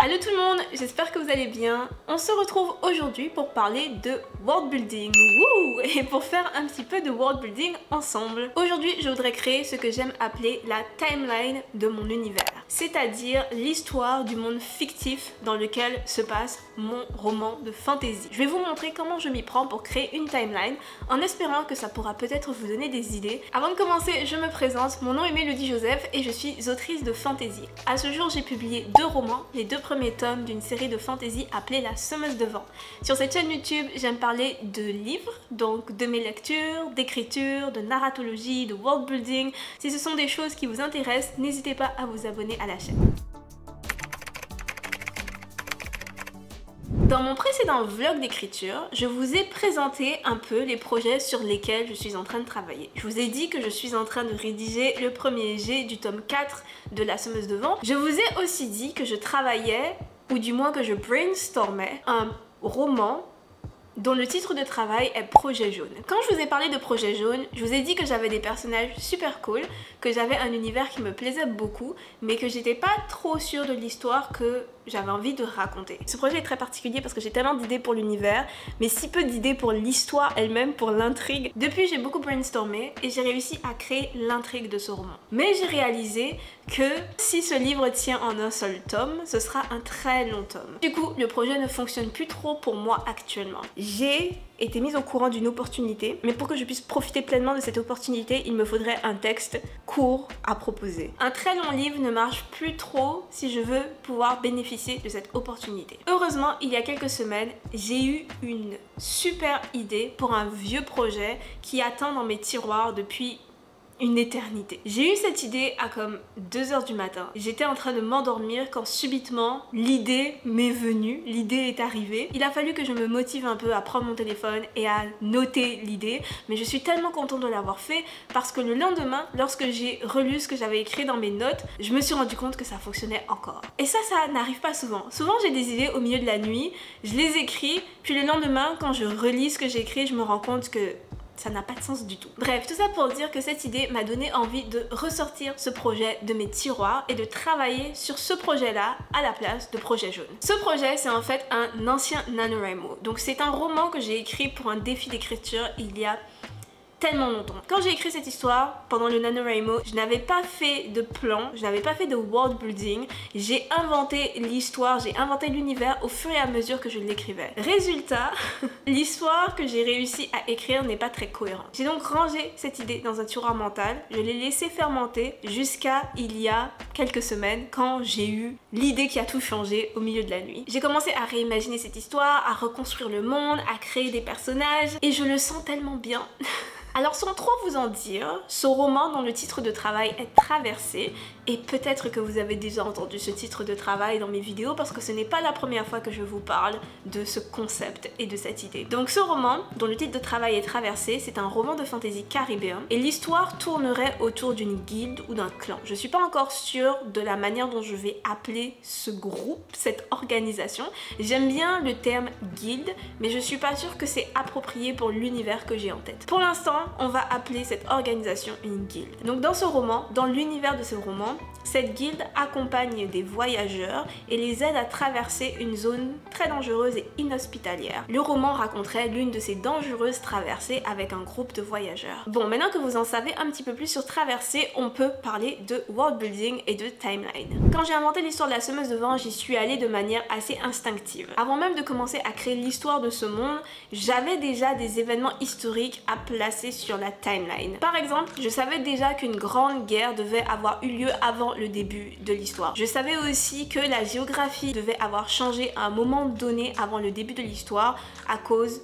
Allo tout le monde, j'espère que vous allez bien. On se retrouve aujourd'hui pour parler de world building. Wouh! Et pour faire un petit peu de world building ensemble. Aujourd'hui, je voudrais créer ce que j'aime appeler la timeline de mon univers. C'est-à-dire l'histoire du monde fictif dans lequel se passe mon roman de fantasy. Je vais vous montrer comment je m'y prends pour créer une timeline en espérant que ça pourra peut-être vous donner des idées. Avant de commencer, je me présente, mon nom est Mélodie Joseph et je suis autrice de fantasy. À ce jour, j'ai publié 2 romans, les 2 premiers tomes d'une série de fantasy appelée La Semeuse de Vent. Sur cette chaîne YouTube, j'aime parler de livres, donc de mes lectures, d'écriture, de narratologie, de world building. Si ce sont des choses qui vous intéressent, n'hésitez pas à vous abonner à la chaîne. Dans mon précédent vlog d'écriture, je vous ai présenté un peu les projets sur lesquels je suis en train de travailler. Je vous ai dit que je suis en train de rédiger le premier jet du tome 4 de La Semeuse de Vent. Je vous ai aussi dit que je travaillais, ou du moins que je brainstormais, un roman dont le titre de travail est Projet Jaune. Quand je vous ai parlé de Projet Jaune, je vous ai dit que j'avais des personnages super cool, que j'avais un univers qui me plaisait beaucoup, mais que j'étais pas trop sûre de l'histoire que j'avais envie de raconter. Ce projet est très particulier parce que j'ai tellement d'idées pour l'univers, mais si peu d'idées pour l'histoire elle-même, pour l'intrigue. Depuis, j'ai beaucoup brainstormé et j'ai réussi à créer l'intrigue de ce roman. Mais j'ai réalisé que si ce livre tient en un seul tome, ce sera un très long tome. Du coup, le projet ne fonctionne plus trop pour moi actuellement. J'ai été mise au courant d'une opportunité, mais pour que je puisse profiter pleinement de cette opportunité, il me faudrait un texte court à proposer. Un très long livre ne marche plus trop si je veux pouvoir bénéficier de cette opportunité. Heureusement, il y a quelques semaines, j'ai eu une super idée pour un vieux projet qui attend dans mes tiroirs depuis une éternité. J'ai eu cette idée à comme 2 h du matin. J'étais en train de m'endormir quand subitement l'idée m'est venue, l'idée est arrivée. Il a fallu que je me motive un peu à prendre mon téléphone et à noter l'idée, mais je suis tellement contente de l'avoir fait parce que le lendemain, lorsque j'ai relu ce que j'avais écrit dans mes notes, je me suis rendu compte que ça fonctionnait encore. Et ça n'arrive pas souvent. Souvent j'ai des idées au milieu de la nuit, je les écris, puis le lendemain quand je relis ce que j'ai écrit, je me rends compte que ça n'a pas de sens du tout. Bref, tout ça pour dire que cette idée m'a donné envie de ressortir ce projet de mes tiroirs et de travailler sur ce projet-là à la place de Projet Jaune. Ce projet, c'est en fait un ancien NaNoWriMo. Donc c'est un roman que j'ai écrit pour un défi d'écriture il y a tellement longtemps. Quand j'ai écrit cette histoire pendant le NaNoWriMo, je n'avais pas fait de plan, je n'avais pas fait de world building, j'ai inventé l'histoire, j'ai inventé l'univers au fur et à mesure que je l'écrivais. Résultat, l'histoire que j'ai réussi à écrire n'est pas très cohérente. J'ai donc rangé cette idée dans un tiroir mental, je l'ai laissé fermenter jusqu'à il y a quelques semaines quand j'ai eu l'idée qui a tout changé au milieu de la nuit. J'ai commencé à réimaginer cette histoire, à reconstruire le monde, à créer des personnages et je le sens tellement bien. Alors sans trop vous en dire, ce roman dont le titre de travail est Traversée, et peut-être que vous avez déjà entendu ce titre de travail dans mes vidéos parce que ce n'est pas la première fois que je vous parle de ce concept et de cette idée. Donc ce roman, dont le titre de travail est Traversée, c'est un roman de fantasy caribéen et l'histoire tournerait autour d'une guilde ou d'un clan. Je suis pas encore sûre de la manière dont je vais appeler ce groupe, cette organisation. J'aime bien le terme guilde, mais je suis pas sûre que c'est approprié pour l'univers que j'ai en tête. Pour l'instant, on va appeler cette organisation une guilde. Donc dans ce roman, dans l'univers de ce roman, cette guilde accompagne des voyageurs et les aide à traverser une zone très dangereuse et inhospitalière. Le roman raconterait l'une de ces dangereuses traversées avec un groupe de voyageurs. Bon, maintenant que vous en savez un petit peu plus sur Traversée, on peut parler de world building et de timeline. Quand j'ai inventé l'histoire de La Semeuse de Vent, j'y suis allée de manière assez instinctive. Avant même de commencer à créer l'histoire de ce monde, j'avais déjà des événements historiques à placer sur la timeline. Par exemple, je savais déjà qu'une grande guerre devait avoir eu lieu avant le début de l'histoire. Je savais aussi que la géographie devait avoir changé à un moment donné avant le début de l'histoire à cause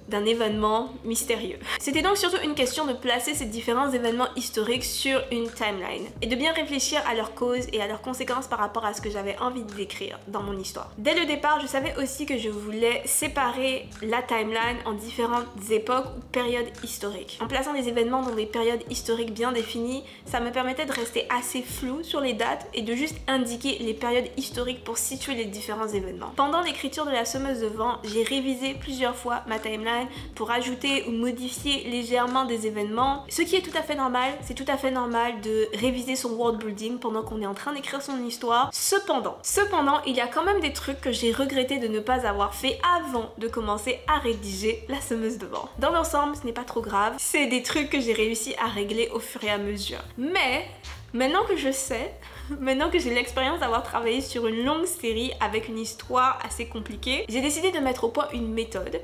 d'un événement mystérieux. C'était donc surtout une question de placer ces différents événements historiques sur une timeline et de bien réfléchir à leurs causes et à leurs conséquences par rapport à ce que j'avais envie de décrire dans mon histoire. Dès le départ, je savais aussi que je voulais séparer la timeline en différentes époques ou périodes historiques. En plaçant des événements dans des périodes historiques bien définies, ça me permettait de rester assez flou sur les dates et de juste indiquer les périodes historiques pour situer les différents événements. Pendant l'écriture de La Semeuse de Vent, j'ai révisé plusieurs fois ma timeline timeline pour ajouter ou modifier légèrement des événements, ce qui est tout à fait normal. C'est tout à fait normal de réviser son world building pendant qu'on est en train d'écrire son histoire. Cependant, il y a quand même des trucs que j'ai regretté de ne pas avoir fait avant de commencer à rédiger La Semeuse de Vent. Dans l'ensemble, ce n'est pas trop grave, c'est des trucs que j'ai réussi à régler au fur et à mesure. Mais maintenant que je sais, maintenant que j'ai l'expérience d'avoir travaillé sur une longue série avec une histoire assez compliquée, j'ai décidé de mettre au point une méthode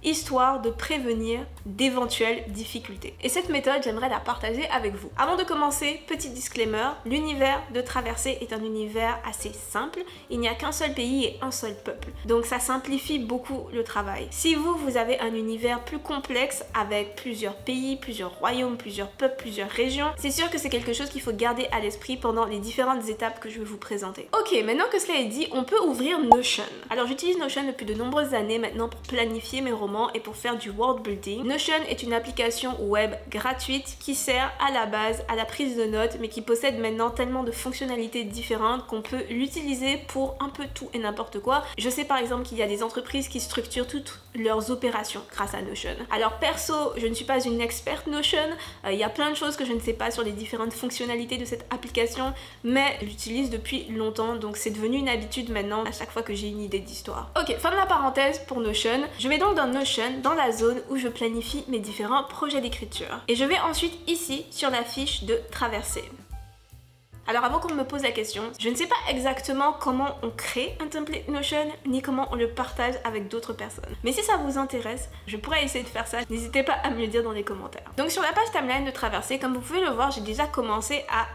histoire de prévenir d'éventuelles difficultés. Et cette méthode, j'aimerais la partager avec vous. Avant de commencer, petit disclaimer, l'univers de Traversée est un univers assez simple. Il n'y a qu'un seul pays et un seul peuple. Donc ça simplifie beaucoup le travail. Si vous avez un univers plus complexe avec plusieurs pays, plusieurs royaumes, plusieurs peuples, plusieurs régions, c'est sûr que c'est quelque chose qu'il faut garder à l'esprit pendant les différentes étapes que je vais vous présenter. Ok, maintenant que cela est dit, on peut ouvrir Notion. Alors j'utilise Notion depuis de nombreuses années maintenant pour planifier mes romans et pour faire du world building. Notion est une application web gratuite qui sert à la base à la prise de notes, mais qui possède maintenant tellement de fonctionnalités différentes qu'on peut l'utiliser pour un peu tout et n'importe quoi. Je sais par exemple qu'il y a des entreprises qui structurent toutes leurs opérations grâce à Notion. Alors perso, je ne suis pas une experte Notion, il y a plein de choses que je ne sais pas sur les différentes fonctionnalités de cette application, mais j'utilise depuis longtemps, donc c'est devenu une habitude maintenant à chaque fois que j'ai une idée d'histoire. Ok, fin de la parenthèse pour Notion. Je vais donc dans Notion, dans la zone où je planifie mes différents projets d'écriture. Et je vais ensuite ici sur la fiche de Traversée. Alors avant qu'on me pose la question, je ne sais pas exactement comment on crée un template Notion, ni comment on le partage avec d'autres personnes. Mais si ça vous intéresse, je pourrais essayer de faire ça, n'hésitez pas à me le dire dans les commentaires. Donc sur la page timeline de Traversée, comme vous pouvez le voir, j'ai déjà commencé à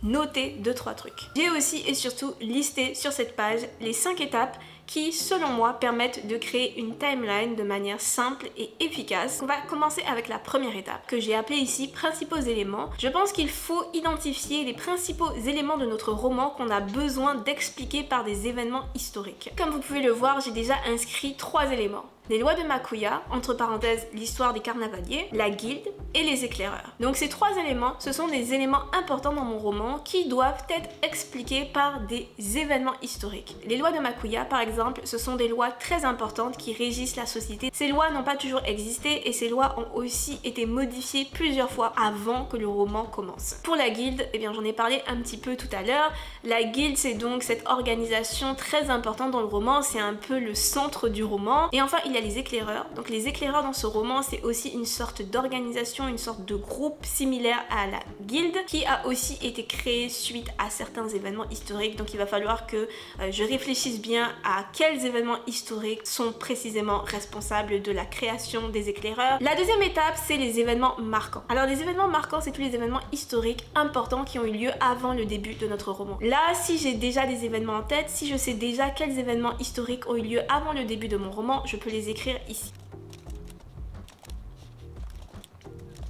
noter 2-3 trucs. J'ai aussi et surtout listé sur cette page les 5 étapes qui, selon moi, permettent de créer une timeline de manière simple et efficace. On va commencer avec la première étape, que j'ai appelée ici principaux éléments. Je pense qu'il faut identifier les principaux éléments de notre roman qu'on a besoin d'expliquer par des événements historiques. Comme vous pouvez le voir, j'ai déjà inscrit 3 éléments. Les lois de Makuya, entre parenthèses l'histoire des carnavaliers, la guilde et les éclaireurs. Donc ces 3 éléments, ce sont des éléments importants dans mon roman qui doivent être expliqués par des événements historiques. Les lois de Makuya, par exemple, ce sont des lois très importantes qui régissent la société. Ces lois n'ont pas toujours existé et ces lois ont aussi été modifiées plusieurs fois avant que le roman commence. Pour la guilde, eh bien j'en ai parlé un petit peu tout à l'heure. La guilde, c'est donc cette organisation très importante dans le roman, c'est un peu le centre du roman. Et enfin, il y a les éclaireurs. Donc les éclaireurs dans ce roman, c'est aussi une sorte d'organisation, une sorte de groupe similaire à la guilde qui a aussi été créé suite à certains événements historiques. Donc il va falloir que je réfléchisse bien à quels événements historiques sont précisément responsables de la création des éclaireurs. La deuxième étape, c'est les événements marquants. Alors les événements marquants, c'est tous les événements historiques importants qui ont eu lieu avant le début de notre roman. Là, si j'ai déjà des événements en tête, si je sais déjà quels événements historiques ont eu lieu avant le début de mon roman, je peux les écrire ici.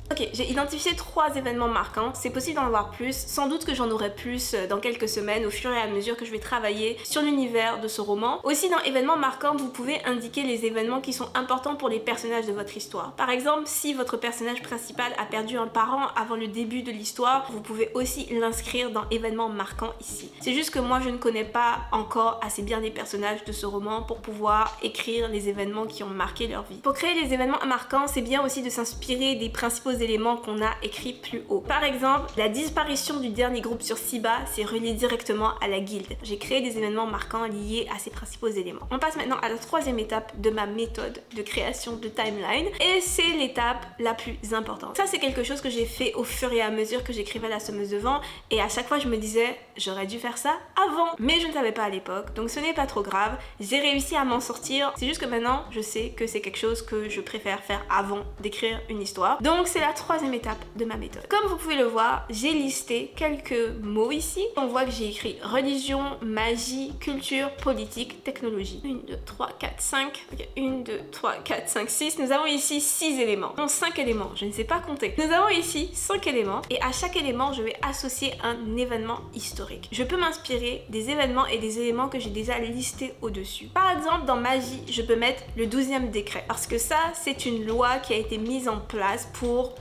Ok, j'ai identifié 3 événements marquants, c'est possible d'en avoir plus, sans doute que j'en aurai plus dans quelques semaines au fur et à mesure que je vais travailler sur l'univers de ce roman. Aussi dans événements marquants, vous pouvez indiquer les événements qui sont importants pour les personnages de votre histoire. Par exemple, si votre personnage principal a perdu un parent avant le début de l'histoire, vous pouvez aussi l'inscrire dans événements marquants ici. C'est juste que moi je ne connais pas encore assez bien les personnages de ce roman pour pouvoir écrire les événements qui ont marqué leur vie. Pour créer les événements marquants, c'est bien aussi de s'inspirer des principaux éléments qu'on a écrits plus haut. Par exemple, la disparition du dernier groupe sur Siba, c'est relié directement à la guilde. J'ai créé des événements marquants liés à ces principaux éléments. On passe maintenant à la 3e étape de ma méthode de création de timeline et c'est l'étape la plus importante. Ça, c'est quelque chose que j'ai fait au fur et à mesure que j'écrivais La Semeuse de Vent et à chaque fois je me disais j'aurais dû faire ça avant, mais je ne savais pas à l'époque, donc ce n'est pas trop grave. J'ai réussi à m'en sortir, c'est juste que maintenant je sais que c'est quelque chose que je préfère faire avant d'écrire une histoire. Donc c'est la 3e étape de ma méthode. Comme vous pouvez le voir, j'ai listé quelques mots ici. On voit que j'ai écrit religion, magie, culture, politique, technologie. 1, 2, 3, 4, 5. Ok, 1, 2, 3, 4, 5, 6. Nous avons ici 6 éléments. Non, 5 éléments, je ne sais pas compter. Nous avons ici 5 éléments et à chaque élément, je vais associer un événement historique. Je peux m'inspirer des événements et des éléments que j'ai déjà listés au-dessus. Par exemple, dans magie, je peux mettre le 12e décret parce que ça, c'est une loi qui a été mise en place pour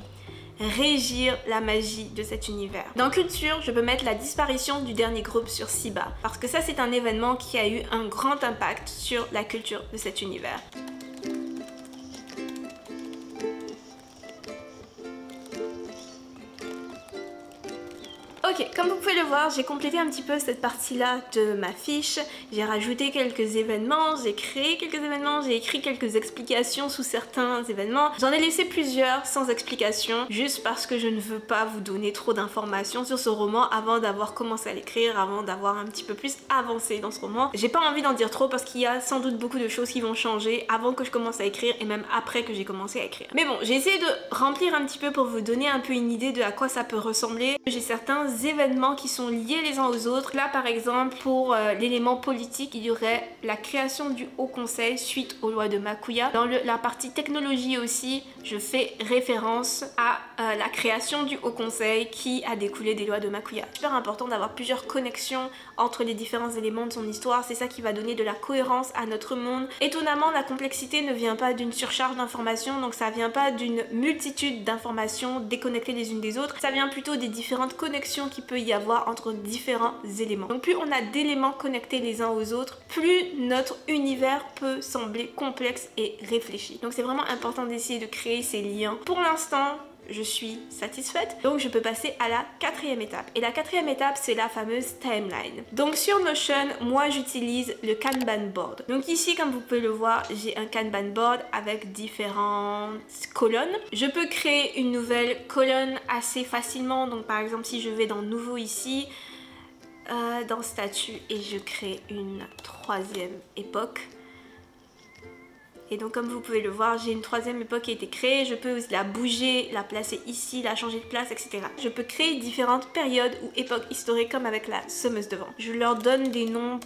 régir la magie de cet univers. Dans culture, je peux mettre la disparition du dernier groupe sur Siba parce que ça, c'est un événement qui a eu un grand impact sur la culture de cet univers. pouvez le voir, j'ai complété un petit peu cette partie-là de ma fiche. J'ai rajouté quelques événements, j'ai créé quelques événements, j'ai écrit quelques explications sous certains événements. J'en ai laissé plusieurs sans explication, juste parce que je ne veux pas vous donner trop d'informations sur ce roman avant d'avoir commencé à l'écrire, avant d'avoir un petit peu plus avancé dans ce roman. J'ai pas envie d'en dire trop parce qu'il y a sans doute beaucoup de choses qui vont changer avant que je commence à écrire et même après que j'ai commencé à écrire. Mais bon, j'ai essayé de remplir un petit peu pour vous donner un peu une idée de à quoi ça peut ressembler. J'ai certains événements qui sont liés les uns aux autres. Là par exemple, pour l'élément politique, il y aurait la création du Haut Conseil suite aux lois de Makuya. Dans la partie technologie aussi, je fais référence à la création du Haut Conseil qui a découlé des lois de Makuya. C'est super important d'avoir plusieurs connexions entre les différents éléments de son histoire. C'est ça qui va donner de la cohérence à notre monde. Étonnamment, la complexité ne vient pas d'une surcharge d'informations, donc ça vient pas d'une multitude d'informations déconnectées les unes des autres. Ça vient plutôt des différentes connexions qu'il peut y avoir entre différents éléments. Donc plus on a d'éléments connectés les uns aux autres, plus notre univers peut sembler complexe et réfléchi. Donc c'est vraiment important d'essayer de créer ces liens. Pour l'instant, je suis satisfaite, donc je peux passer à la quatrième étape. Et la quatrième étape, c'est la fameuse timeline. Donc sur Notion, moi j'utilise le Kanban board. Donc ici, comme vous pouvez le voir, j'ai un Kanban board avec différentes colonnes. Je peux créer une nouvelle colonne assez facilement. Donc par exemple, si je vais dans Nouveau ici, dans Statut, et je crée une troisième époque. Et donc comme vous pouvez le voir, j'ai une troisième époque qui a été créée, je peux la bouger, la placer ici, la changer de place, etc. Je peux créer différentes périodes ou époques historiques comme avec la semeuse de vent. Je leur donne des noms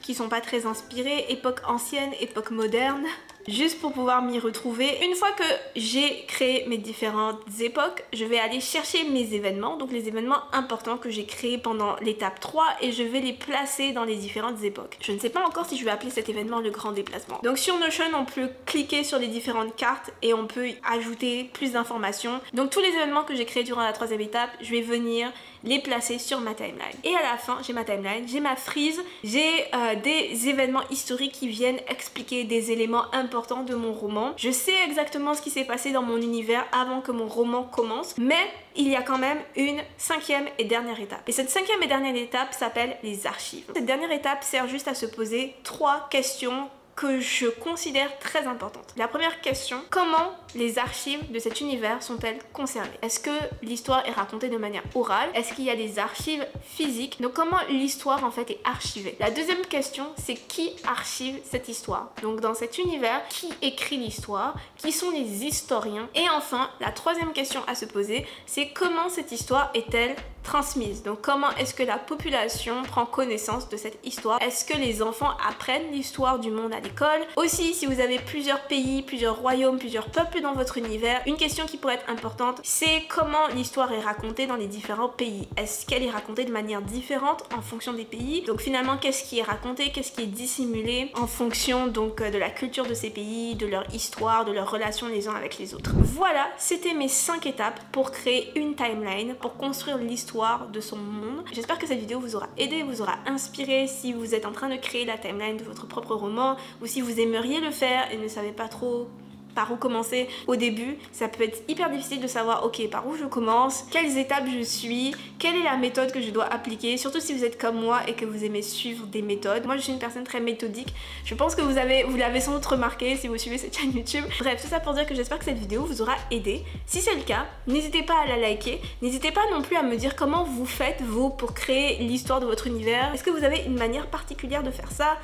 qui sont pas très inspirés, époque ancienne, époque moderne, juste pour pouvoir m'y retrouver. Une fois que j'ai créé mes différentes époques, je vais aller chercher mes événements, donc les événements importants que j'ai créés pendant l'étape 3, et je vais les placer dans les différentes époques. Je ne sais pas encore si je vais appeler cet événement le grand déplacement. Donc sur Notion, on peut cliquer sur les différentes cartes et on peut ajouter plus d'informations. Donc tous les événements que j'ai créés durant la troisième étape, je vais venir les placer sur ma timeline. Et à la fin, j'ai ma timeline, j'ai ma frise, j'ai des événements historiques qui viennent expliquer des éléments importants de mon roman. Je sais exactement ce qui s'est passé dans mon univers avant que mon roman commence, mais il y a quand même une cinquième et dernière étape. Et cette cinquième et dernière étape s'appelle les archives. Cette dernière étape sert juste à se poser 3 questions que je considère très importante. La première question, comment les archives de cet univers sont-elles conservées? Est-ce que l'histoire est racontée de manière orale? Est-ce qu'il y a des archives physiques? Donc comment l'histoire en fait est archivée? La deuxième question, c'est qui archive cette histoire? Donc dans cet univers, qui écrit l'histoire? Qui sont les historiens? Et enfin, la troisième question à se poser, c'est comment cette histoire est-elle transmise? Donc comment est-ce que la population prend connaissance de cette histoire? Est-ce que les enfants apprennent l'histoire du monde à l'école? Aussi, si vous avez plusieurs pays, plusieurs royaumes, plusieurs peuples dans votre univers, une question qui pourrait être importante, c'est comment l'histoire est racontée dans les différents pays. Est-ce qu'elle est racontée de manière différente en fonction des pays? Donc finalement, qu'est-ce qui est raconté, qu'est-ce qui est dissimulé en fonction donc de la culture de ces pays, de leur histoire, de leurs relations les uns avec les autres. Voilà, c'était mes 5 étapes pour créer une timeline, pour construire l'histoire de son monde. J'espère que cette vidéo vous aura aidé, vous aura inspiré si vous êtes en train de créer la timeline de votre propre roman, ou si vous aimeriez le faire et ne savez pas trop par où commencer au début. Ça peut être hyper difficile de savoir ok par où je commence, quelles étapes je suis, quelle est la méthode que je dois appliquer, surtout si vous êtes comme moi et que vous aimez suivre des méthodes. Moi je suis une personne très méthodique, je pense que vous l'avez sans doute remarqué si vous suivez cette chaîne YouTube. Bref, tout ça pour dire que j'espère que cette vidéo vous aura aidé. Si c'est le cas, n'hésitez pas à la liker, n'hésitez pas non plus à me dire comment vous faites vous pour créer l'histoire de votre univers. Est-ce que vous avez une manière particulière de faire ça?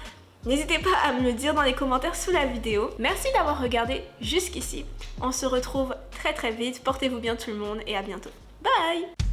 N'hésitez pas à me le dire dans les commentaires sous la vidéo. Merci d'avoir regardé jusqu'ici. On se retrouve très vite. Portez-vous bien tout le monde et à bientôt. Bye!